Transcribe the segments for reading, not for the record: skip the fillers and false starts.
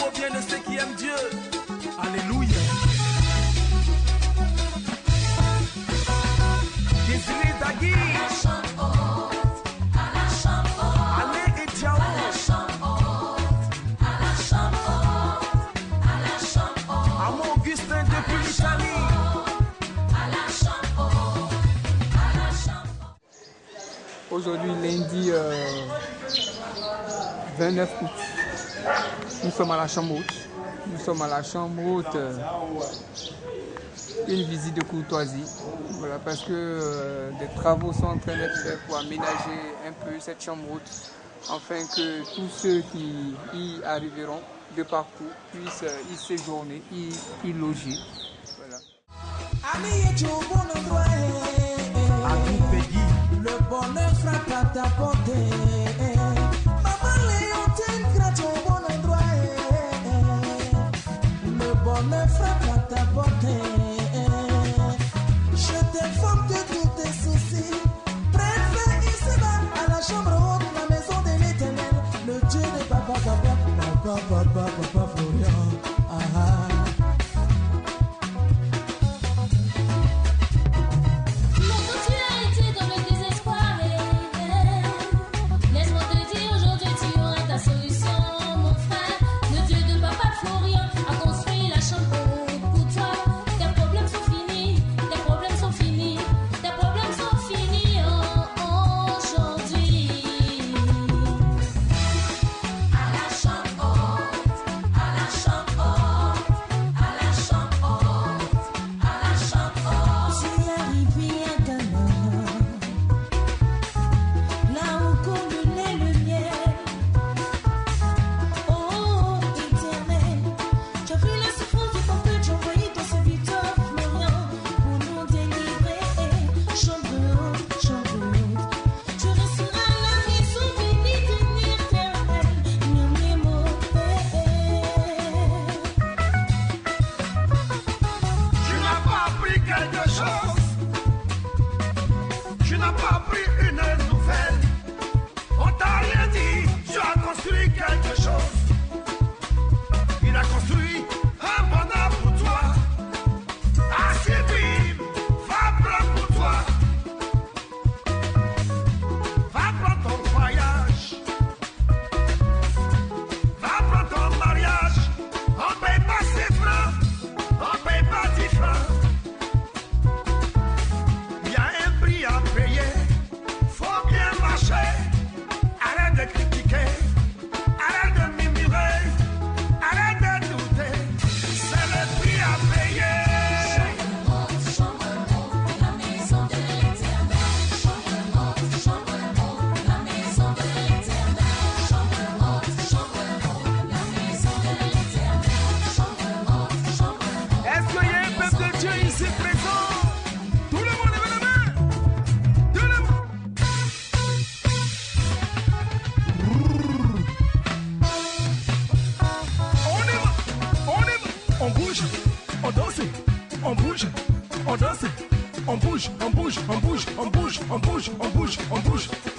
l'amour vient de ceux qui aiment Dieu. Alléluia. Désiré Dagui. Allez et Diao. Amon Augustin depuis l'Italie. Aujourd'hui, lundi 29 août, nous sommes à la chambre haute. Nous sommes à la chambre haute, une visite de courtoisie. Voilà, parce que des travaux sont en train d'être faits pour aménager un peu cette chambre haute, afin que tous ceux qui y arriveront de partout puissent y séjourner, y loger. Voilà. Le bonheur frappe à ta portée. Maman Léontine gratte au bon endroit. Le bonheur frappe à ta portée. Je t'informe de tous tes soucis. Préfère ici-bas à la chambre haute, la maison de l'Éternel. Le Dieu de papa, papa Florian.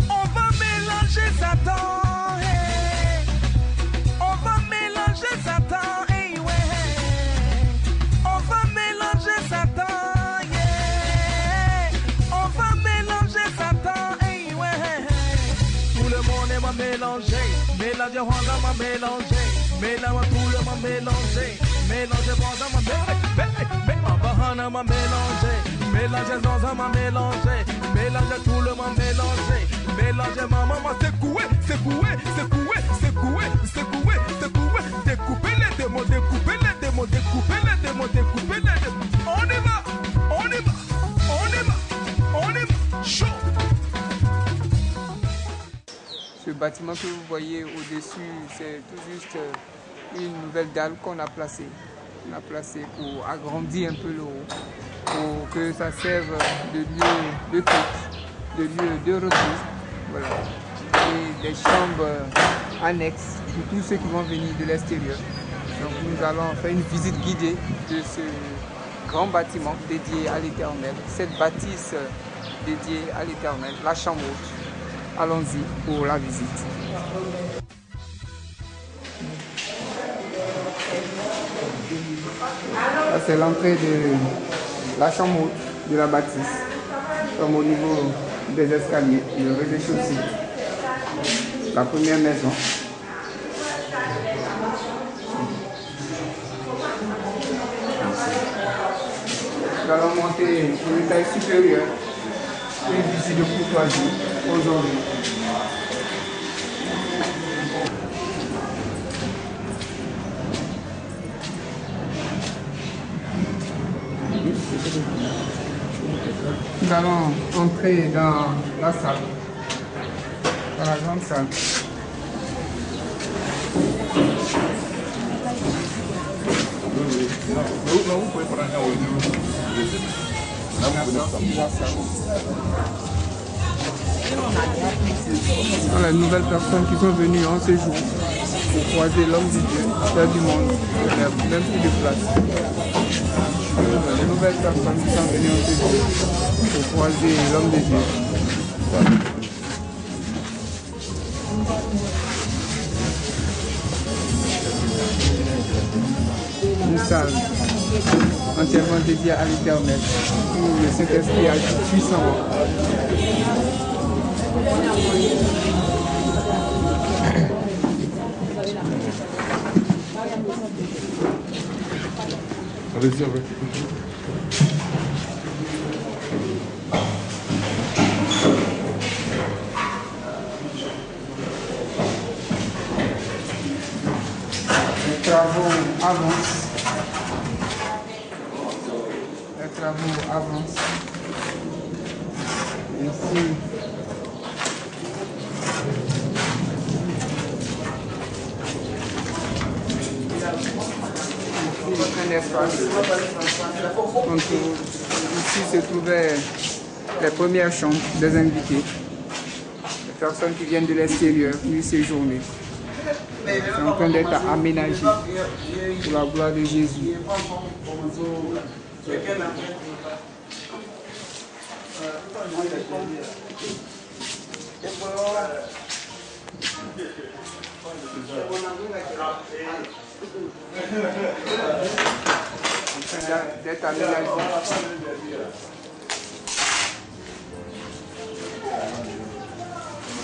On va mélanger Satan, hey. On va mélanger Satan, hey, ouais. On va mélanger Satan, yeah. On va mélanger Satan, hey, ouais. Tout le monde est mélangé, mélange Rwanda m'a mélangé, mélange tout le monde mélangé, mélange Rwanda m'a mélangé, Bahana m'a mélangé. Mélange Zanza m'a mélangé, mélange tout le monde mélangé, mélange maman m'a secoué, secoué, secoué, secoué, secoué, secoué, découpez les démons, découpez les démons, découpez les démons, découpez les démons. On y va, on y va, on y va, on y va, chaud. Ce bâtiment que vous voyez au-dessus, c'est tout juste une nouvelle dalle qu'on a placée. On a placé pour agrandir un peu le haut, pour que ça serve de lieu de culte, de lieu de repos, voilà. Et des chambres annexes pour tous ceux qui vont venir de l'extérieur. Donc nous allons faire une visite guidée de ce grand bâtiment dédié à l'Éternel, cette bâtisse dédiée à l'Éternel, la chambre haute. Allons-y pour la visite. Ça, c'est l'entrée de la chambre haute de la bâtisse, comme au niveau des escaliers, le rez-de-chaussée, la première maison. Nous allons monter au étage supérieur, une visite de courtoisie aujourd'hui. Nous allons entrer dans la salle, dans la grande salle. Les nouvelles personnes qui sont venues en séjour pour croiser l'homme du Dieu, faire du monde, il n'y a même plus de place. Les nouvelles personnes qui sont venues en séjour pour croiser l'homme de Dieu. Une salle entièrement dédiée à l'Éternel, où le Saint-Esprit agit puissamment. Les travaux avancent. Les travaux avancent. Ici, un espace. Donc, ici se trouvaient les premières chambres des invités, les personnes qui viennent de l'extérieur, qui séjourner. C'est en train d'être aménagé pour la gloire de Jésus. D'être aménagé.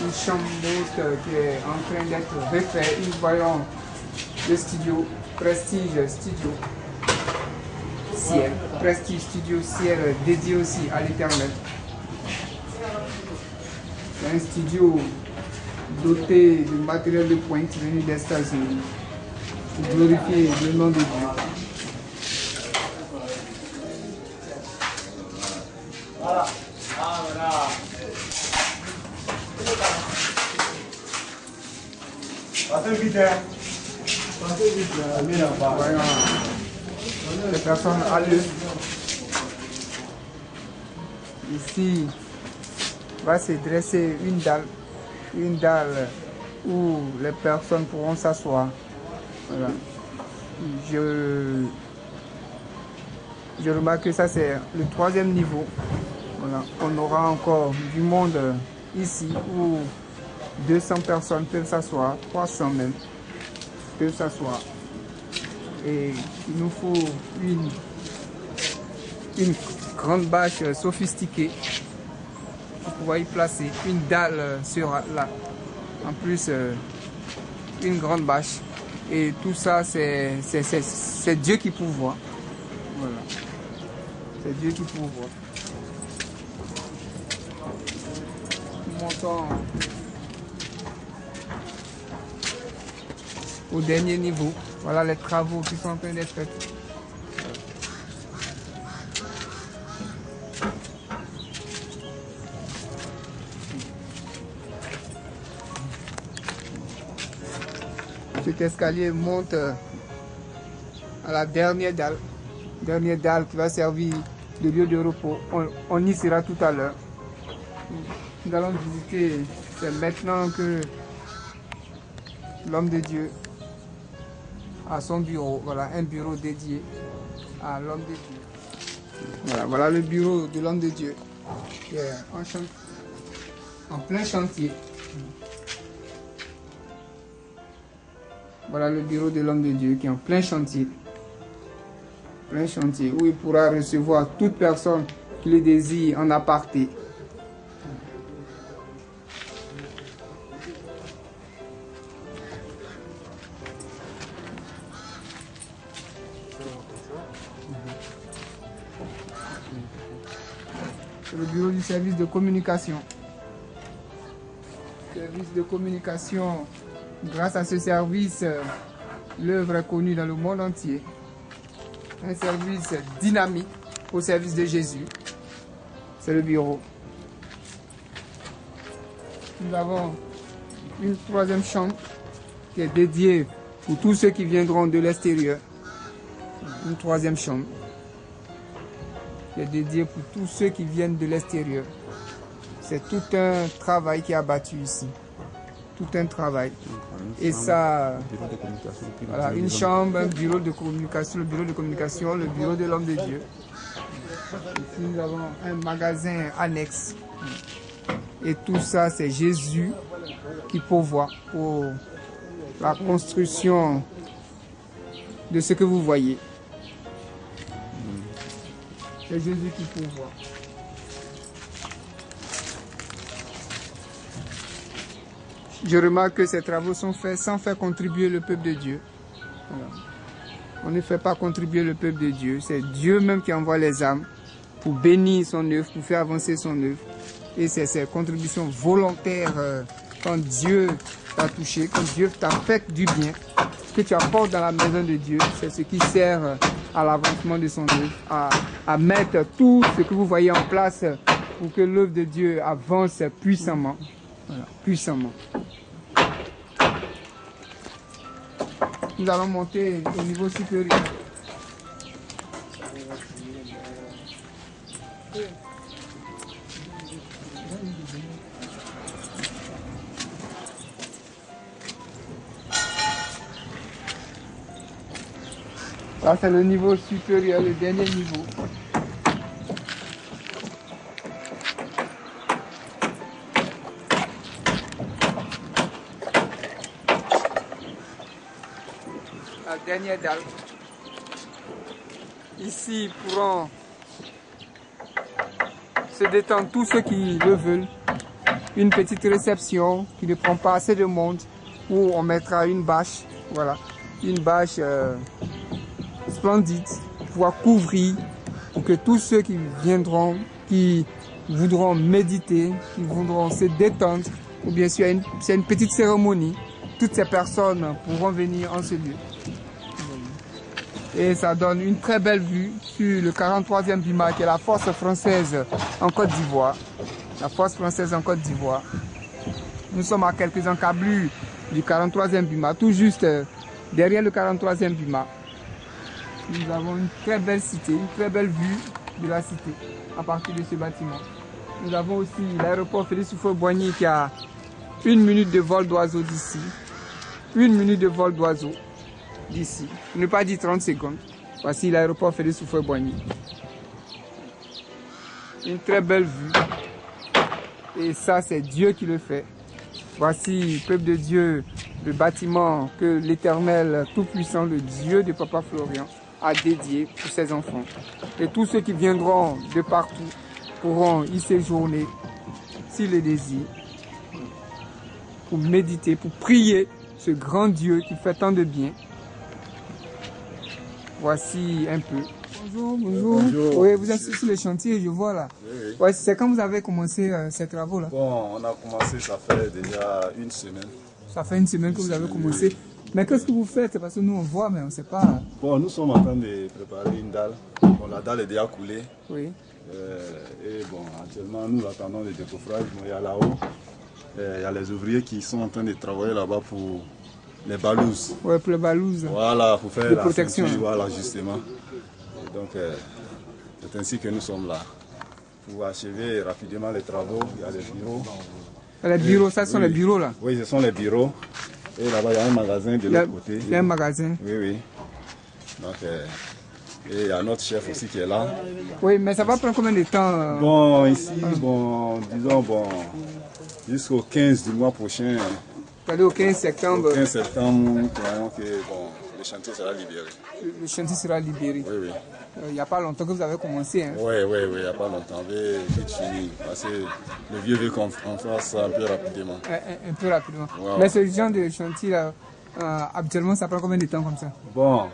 Une chambre haute qui est en train d'être refaite. Nous voyons le studio Prestige Studio Ciel. Prestige Studio Ciel dédié aussi à l'Éternel. C'est un studio doté de matériel de pointe venu des États-Unis pour glorifier le nom de Dieu. Voyons les personnes à l'œuvre. Ici va se dresser une dalle où les personnes pourront s'asseoir. Voilà. Je remarque que ça c'est le 3e niveau. Voilà. On aura encore du monde ici où 200 personnes peuvent s'asseoir, 300 même peuvent s'asseoir. Et il nous faut une grande bâche sophistiquée pour pouvoir y placer. Une dalle sera là. En plus, une grande bâche. Et tout ça, c'est Dieu qui pourvoit. Voilà. C'est Dieu qui pourvoit. Nous montons au dernier niveau. Voilà les travaux qui sont en train d'être faits. Cet escalier monte à la dernière dalle qui va servir de lieu de repos. On y sera tout à l'heure. Nous allons visiter, c'est maintenant que l'homme de Dieu a son bureau, voilà, un bureau dédié à l'homme de Dieu. Voilà le bureau de l'homme de Dieu qui est en plein chantier. Voilà le bureau de l'homme de Dieu qui est en plein chantier. plein chantier, où il pourra recevoir toute personne qui le désire en aparté. C'est le bureau du service de communication. Service de communication, grâce à ce service, l'œuvre est connue dans le monde entier. Un service dynamique au service de Jésus. C'est le bureau. Nous avons une troisième chambre qui est dédiée pour tous ceux qui viendront de l'extérieur. Une troisième chambre qui est dédiée pour tous ceux qui viennent de l'extérieur. C'est tout un travail qui est abattu ici. Tout un travail. Et ça, voilà, une chambre, un bureau de communication, le bureau de communication, le bureau de l'homme de Dieu. Ici, nous avons un magasin annexe. Et tout ça, c'est Jésus qui pourvoit pour la construction de ce que vous voyez. C'est Jésus qui pourvoit. Je remarque que ces travaux sont faits sans faire contribuer le peuple de Dieu. Voilà. On ne fait pas contribuer le peuple de Dieu. C'est Dieu même qui envoie les âmes pour bénir son œuvre, pour faire avancer son œuvre. Et c'est ces contributions volontaires quand Dieu t'a touché, quand Dieu t'a fait du bien, que tu apportes dans la maison de Dieu. C'est ce qui sert à l'avancement de son œuvre, à mettre tout ce que vous voyez en place pour que l'œuvre de Dieu avance puissamment. Voilà, puissamment. Nous allons monter au niveau supérieur. Ça, c'est le niveau supérieur, le dernier niveau. La dernière dalle. Ici pourront se détendre tous ceux qui le veulent. Une petite réception qui ne prend pas assez de monde, où on mettra une bâche, voilà, une bâche splendide pour pouvoir couvrir, pour que tous ceux qui viendront, qui voudront méditer, qui voudront se détendre, ou bien sûr c'est une petite cérémonie, toutes ces personnes pourront venir en ce lieu. Et ça donne une très belle vue sur le 43e BIMA, qui est la force française en Côte d'Ivoire. La force française en Côte d'Ivoire. Nous sommes à quelques encablures du 43e BIMA, tout juste derrière le 43e BIMA. Nous avons une très belle cité, une très belle vue de la cité à partir de ce bâtiment. Nous avons aussi l'aéroport Félix Houphouët-Boigny qui a 1 minute de vol d'oiseau d'ici. 1 minute de vol d'oiseau d'ici. Je ne pas dire 30 secondes. Voici l'aéroport Félix Houphouët-Boigny. Une très belle vue. Et ça, c'est Dieu qui le fait. Voici, peuple de Dieu, le bâtiment que l'Éternel Tout-Puissant, le Dieu de Papa Florian, a dédié pour ses enfants. Et tous ceux qui viendront de partout pourront y séjourner, s'ils le désirent, pour méditer, pour prier ce grand Dieu qui fait tant de bien. Voici un peu. Bonjour, bonjour. Bonjour. Oui, vous êtes sur le chantier, je vois là. Oui, oui. Ouais, c'est quand vous avez commencé ces travaux là? Bon, on a commencé, ça fait déjà 1 semaine. Ça fait 1 semaine que vous avez commencé. Oui. Mais qu'est-ce que vous faites? Parce que nous on voit, mais on ne sait pas. Bon, nous sommes en train de préparer une dalle. Bon, la dalle est déjà coulée. Oui. Et bon, actuellement, nous attendons le décoffrage. Bon, il y a là-haut, il y a les ouvriers qui sont en train de travailler là-bas pour les balouses. Oui, pour les balouses. Voilà, pour faire la protection. Ceinture, voilà, justement. Et donc, c'est ainsi que nous sommes là. Pour achever rapidement les travaux, il y a les bureaux. Les bureaux, ça sont les bureaux là? Oui, ce sont les bureaux. Et là-bas, il y a un magasin de l'autre côté. Il y a un magasin? Oui, oui. Donc, et il y a notre chef aussi qui est là. Oui, mais ça va prendre combien de temps? Bon, ici, bon, disons, bon, jusqu'au 15 du mois prochain. C'est-à-dire au 15 septembre? Au 15 septembre, nous croyons que bon, le chantier sera libéré. Le chantier sera libéré? Oui, oui. Il n'y a pas longtemps que vous avez commencé. Hein. Oui, il n'y a pas longtemps. Vite fini. Parce que le vieux veut qu'on fasse ça un peu rapidement. Un peu rapidement. Wow. Mais ce genre de chantier, là, habituellement, ça prend combien de temps comme ça? Bon,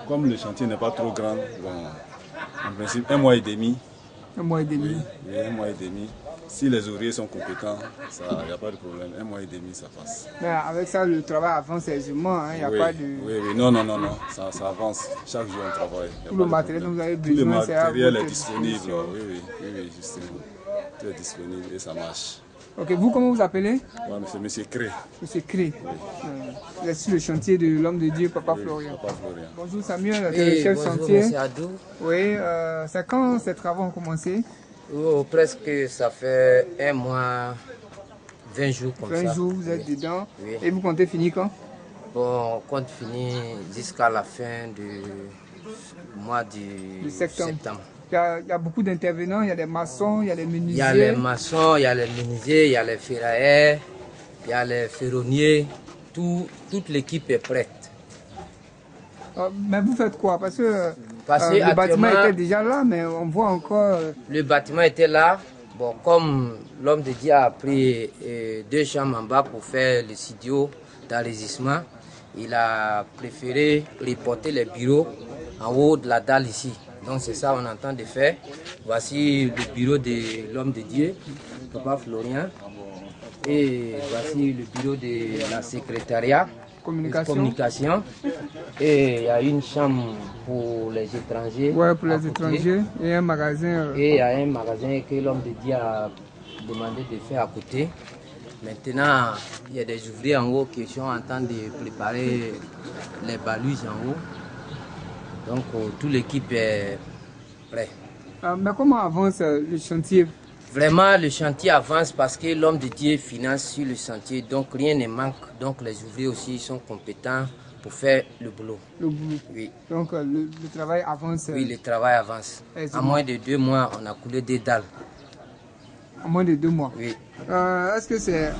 comme le chantier n'est pas trop grand, bon, en principe, 1 mois et demi. 1 mois et demi. Oui, 1 mois et demi. Si les ouvriers sont compétents, il n'y a pas de problème. 1 mois et demi, ça passe. Mais avec ça, le travail avance aisément. Il n'y a pas de... Oui, non. Ça avance. Chaque jour, on travaille. Tout le matériel dont vous avez Tout le besoin, matériel est disponible. Oui, justement. Tout est disponible et ça marche. Ok, vous, comment vous appelez? Ouais, c'est M. Cré. Monsieur Cré. Vous êtes sur le chantier de l'homme de Dieu, Papa Florian. Papa Florian. Bonjour Samuel, Oui, le chef bonjour, chantier. monsieur Adou. Oui, c'est quand ces travaux ont commencé? Oh, presque, ça fait 1 mois, 20 jours comme 20 ça. jours, vous êtes dedans. Oui. Et vous comptez finir quand? Bon, on compte finir jusqu'à la fin du mois de septembre. Il y a beaucoup d'intervenants, il y a des maçons, il y a des menuisiers. Il y a les maçons, il y a les menuisiers, il y a les ferrailleurs, il y a les ferronniers. Toute l'équipe est prête. Mais vous faites quoi? Parce que Le bâtiment était déjà là, mais on voit encore... Le bâtiment était là. Bon, comme l'homme de Dieu a pris 2 chambres en bas pour faire le studio d'enregistrement, il a préféré reporter les bureaux en haut de la dalle ici. Donc c'est ça qu'on entend de faire. Voici le bureau de l'homme de Dieu, Papa Florian. Et voici le bureau de la secrétariat. Communication. Et il y a une chambre pour les étrangers. Oui, pour les étrangers. Et un magasin. Et il y a un magasin que l'homme de Dieu a demandé de faire à côté. Maintenant, il y a des ouvriers en haut qui sont en train de préparer les baluches en haut. Donc, toute l'équipe est prête. Mais comment avance le chantier? Vraiment, le chantier avance parce que l'homme de Dieu finance sur le chantier, donc rien ne manque. Donc les ouvriers aussi sont compétents pour faire le boulot. Le boulot. Oui. Donc le travail avance. Oui, le travail avance. En moins de 2 mois, on a coulé 2 dalles. En moins de 2 mois? Oui. Est-ce que c'est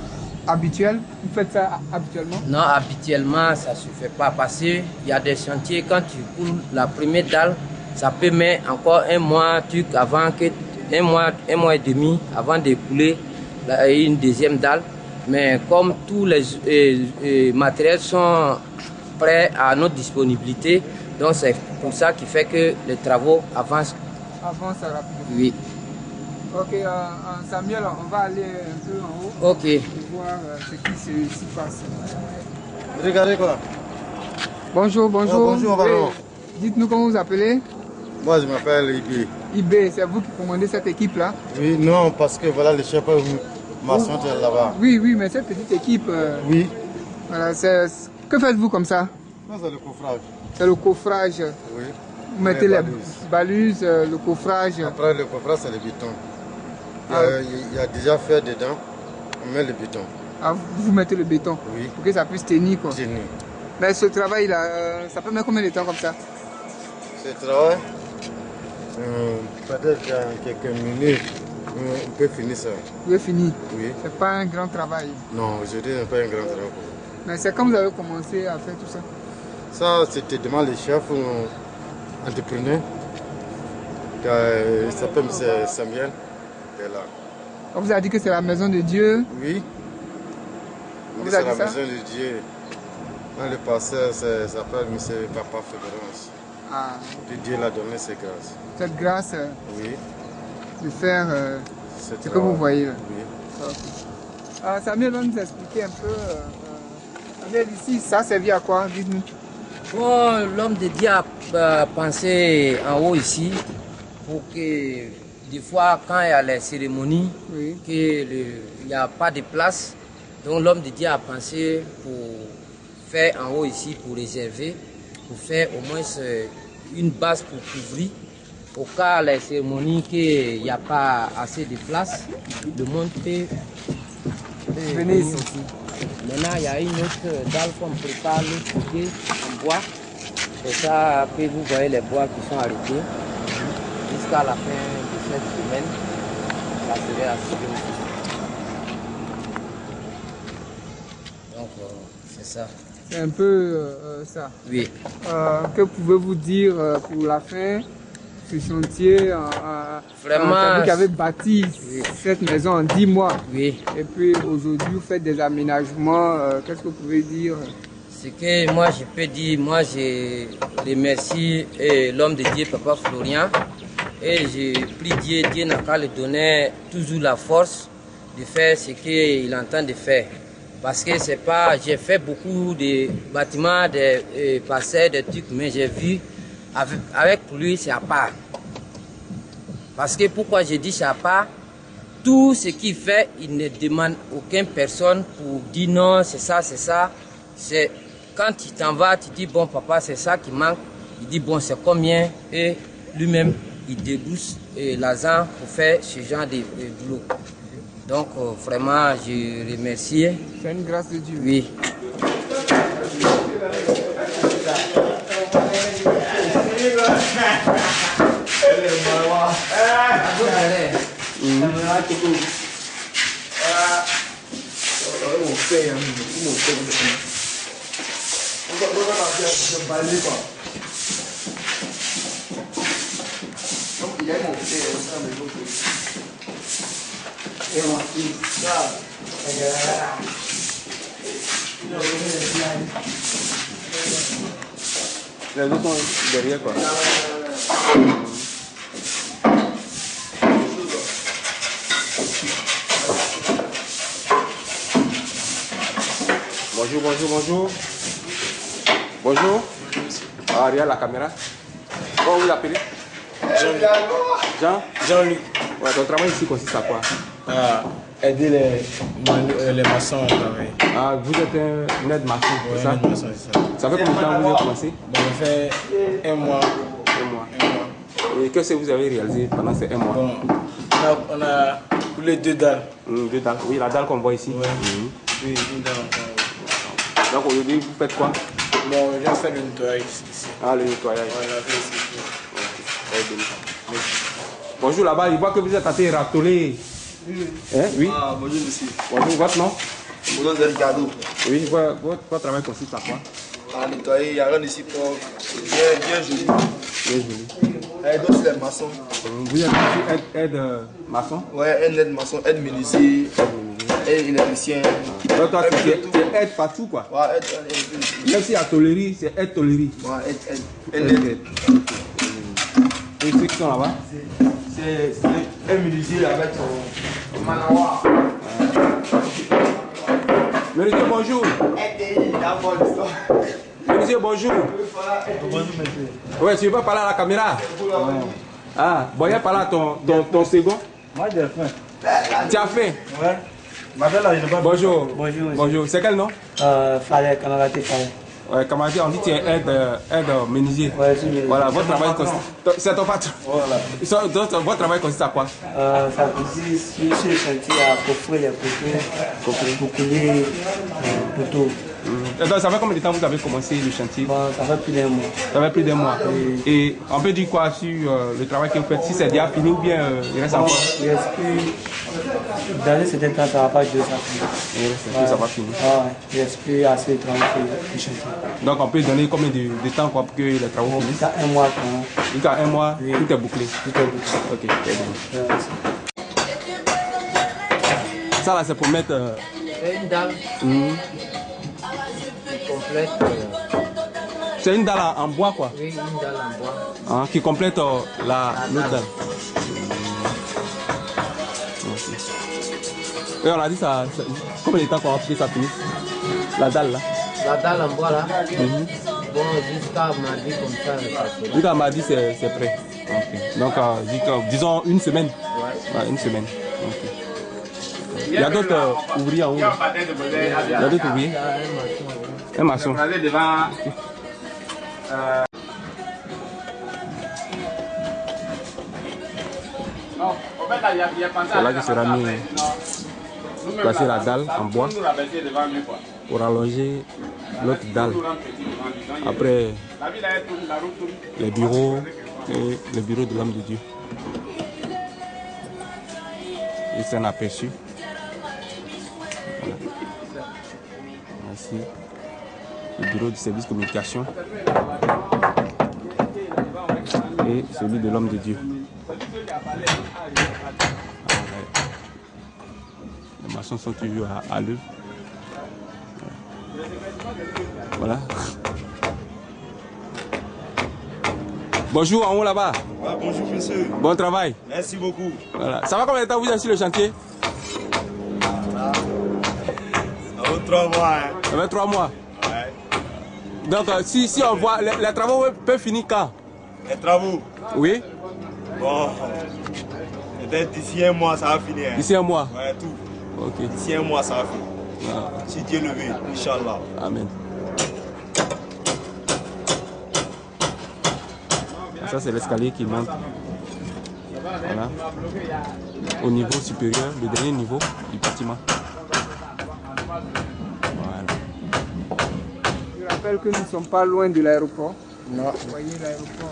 habituel? Vous faites ça habituellement? Non, habituellement, ça ne se fait pas parce qu'il y a des chantiers, quand tu coules la première dalle, ça peut mettre encore 1 mois avant que... 1 mois et demi avant de couler une deuxième dalle. Mais comme tous les matériels sont prêts à notre disponibilité, donc c'est pour ça qui fait que les travaux avancent. Avancent rapidement. Oui. Ok, Samuel, on va aller un peu en haut. Ok. Pour voir ce qui se passe. Regardez quoi? Bonjour. Bonjour, oui. Dites-nous comment vous appelez? Moi, je m'appelle Ibi. IB, c'est vous qui commandez cette équipe-là? Oui, non, parce que voilà, le chef maçon est là-bas. Oui, mais cette petite équipe... Oui. Voilà, que faites-vous comme ça? Non, c'est le coffrage. C'est le coffrage. Oui. Vous mettez les baluses, le coffrage. Après, le coffrage, c'est le béton. Il y a déjà fait dedans, on met le béton. Ah, vous mettez le béton? Oui. Pour que ça puisse tenir, quoi. Tenir. Mais ce travail-là, ça peut mettre combien de temps comme ça? Ce travail, peut-être dans quelques minutes, on peut finir ça. Vous avez fini? Oui. C'est pas un grand travail? Non, aujourd'hui, ce n'est pas un grand travail. Mais c'est quand vous avez commencé à faire tout ça? Ça, c'était devant le chef entrepreneur. Il s'appelle M. Samuel. Il est là. On vous a dit que c'est la maison de Dieu? Oui. Vous C'est avez la dit ça? maison de Dieu. Dans le passé, ça s'appelle M. Papa Florian. Ah, Dieu l'a donné ses grâces. cette grâce Oui. de faire C'est ce que vous voyez là. Oui. Ok. Samuel va nous expliquer un peu. Samuel, ici, ça servait à quoi? Dites-nous. Bon, l'homme de Dieu a pensé en haut ici pour que des fois, quand il y a les cérémonies, Oui. qu'il n'y a pas de place, donc l'homme de Dieu a pensé pour faire en haut ici, pour réserver, pour faire au moins une base pour couvrir. Au cas les cérémonies qu'il n'y a pas assez de place, le monde peut Venez ici. aussi. Maintenant, il y a une autre dalle qu'on prépare l'autre côté en bois. C'est ça que vous voyez les bois qui sont arrêtés. Jusqu'à la fin de cette semaine, ça serait assuré aussi. Donc, c'est ça. C'est un peu ça. Oui. Que pouvez-vous dire pour la fin? ce chantier, Vraiment, qui avait bâti cette maison en 10 mois. Oui. Et puis aujourd'hui, vous faites des aménagements. Qu'est-ce que vous pouvez dire? Ce que moi je peux dire, moi je remercie l'homme de Dieu, Papa Florian. Et je prie Dieu, Dieu n'a qu'à lui donner toujours la force de faire ce qu'il entend de faire. Parce que c'est pas, j'ai fait beaucoup de bâtiments, des parcelles, des trucs, mais j'ai vu, avec lui, c'est à part. Parce que pourquoi je dis c'est à part, tout ce qu'il fait, il ne demande aucune personne pour dire non, c'est ça, c'est ça. C'est quand tu t'en vas, tu dis bon papa, c'est ça qui manque. Il dit bon, c'est combien, et lui-même, il débouche l'argent pour faire ce genre de boulot. Donc vraiment, je remercie. C'est une grâce de Dieu. Oui. Les autres sont derrière quoi. Bonjour, bonjour, bonjour. Bonjour. Ah, regarde la caméra. Comment vous l'appelez? Jean? Jean-Luc. Ouais, ton travail ici consiste à quoi? Aider les maçons à travailler. Ah, vous êtes un aide maçon, c'est ça? Un maçon, c'est ça. Ça fait combien de temps que vous avez commencé? Bon, on fait un mois. Un mois. Et qu'est-ce que vous avez réalisé pendant ces un mois? Bon, on a coulé 2 dalles. 2 dalles. Oui, la dalle qu'on voit ici. Ouais. Oui, 1 dalle encore. Donc aujourd'hui, vous faites quoi? Bon, je vais faire le nettoyage ici. Ah, le nettoyage. On l'a fait ici. Oui. Bonjour là-bas, il voit que vous êtes assez râtolé. Hein? Oui. Ah, bonjour monsieur. Bonjour, votre nom? Mon nom c'est Ricardo. Oui, votre travail consiste à quoi? À nettoyer, il n'y a rien ici pour bien joli. Bien joli. Et donc c'est les maçons. Vous êtes aussi aide maçon? Ouais, un aide maçon, aide menuisier, aide électricien. Donc toi, tu aides partout quoi? Ouais, aide. Même si à tollerie, c'est aide tollerie. Ouais, aide. Et ceux qui sont là-bas? C'est un menuisier avec son manoir. Menuisier, bonjour. Menuisier, bonjour. Bonjour monsieur. Ouais, tu veux pas parler à la caméra? Ah, bon, il y a parlé à ton second. Moi j'ai faim. Tu as faim? Ouais. M'appelle là, je ne pas. Bonjour. Bonjour. Bonjour. C'est quel nom? Fallait, Camarade Fallait. Ouais, camarade, on dit que tu es aide menuisier. Ouais, c'est menuisier. Voilà, votre travail consiste. C'est ton patron. Voilà. Votre travail consiste à quoi? Ça consiste sur le chantier à coffrer les poteaux, pour couler les poteaux. Donc, ça fait combien de temps vous avez commencé le chantier? Bon, ça fait plus d'un mois. Ça fait plus d'un mois. Et on peut dire quoi sur le travail que vous faites? Si c'est déjà fini ou bien il reste encore? Il reste plus. Dans un certain temps, ça ne va pas durer, ça finit. Il reste plus, ça va finir. Ouais, il reste plus assez de travail pour le chantier. Donc on peut donner combien de temps quoi, pour que les travaux finissent? Jusqu'à un mois quand même. Jusqu'à un mois, Oui. tout est bouclé. Tout est bouclé. Ok, très bien. Ça là c'est pour mettre... C'est une dalle complète. C'est une dalle en bois quoi, Oui, une dalle en bois. hein, qui complète l'autre dalle. Et on a dit ça, combien de temps qu'on va pour que ça finisse? La dalle là. La dalle en bois là, bon, jusqu'à mardi comme ça, ça sera. Jusqu'à mardi c'est prêt. Okay. Donc disons une semaine. Ouais, une semaine. Okay. Il y a d'autres ouvriers en haut. Là. Il y a d'autres ouvriers. Un maçon. C'est là que sera mis placer la dalle en bois pour allonger l'autre dalle. Après les bureaux et le bureau de l'homme de Dieu. Et c'est un aperçu. Voilà. Voici le bureau du service communication. et celui de l'homme de Dieu. Les maçons sont toujours à l'œuvre. Voilà. Bonjour en haut là-bas. Ah, bonjour monsieur. Bon travail. Merci beaucoup. Voilà. Ça va combien de temps vous êtes sur le chantier? Ça fait 3 mois. Hein. Ça fait 3 mois. Ouais. Donc si on voit, les travaux peuvent finir quand? Les travaux? Oui. Bon, peut-être d'ici 1 mois ça va finir. Hein. D'ici 1 mois? Ouais, tout. Ok. D'ici 1 mois ça va finir. Ah. Si Dieu le veut, Inch'Allah. Amen. Ça c'est l'escalier qui monte. Voilà. Au niveau supérieur, le dernier niveau du bâtiment. Voilà. Je rappelle que nous ne sommes pas loin de l'aéroport. Non. Vous voyez l'aéroport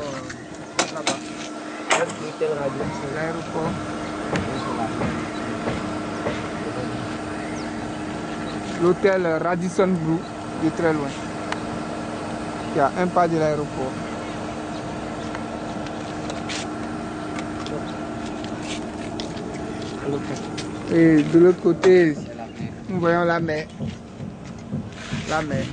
là-bas. C'est l'aéroport. L'hôtel Radisson Blu de très loin. Il y a un pas de l'aéroport. Et de l'autre côté, nous voyons la mer. La mer.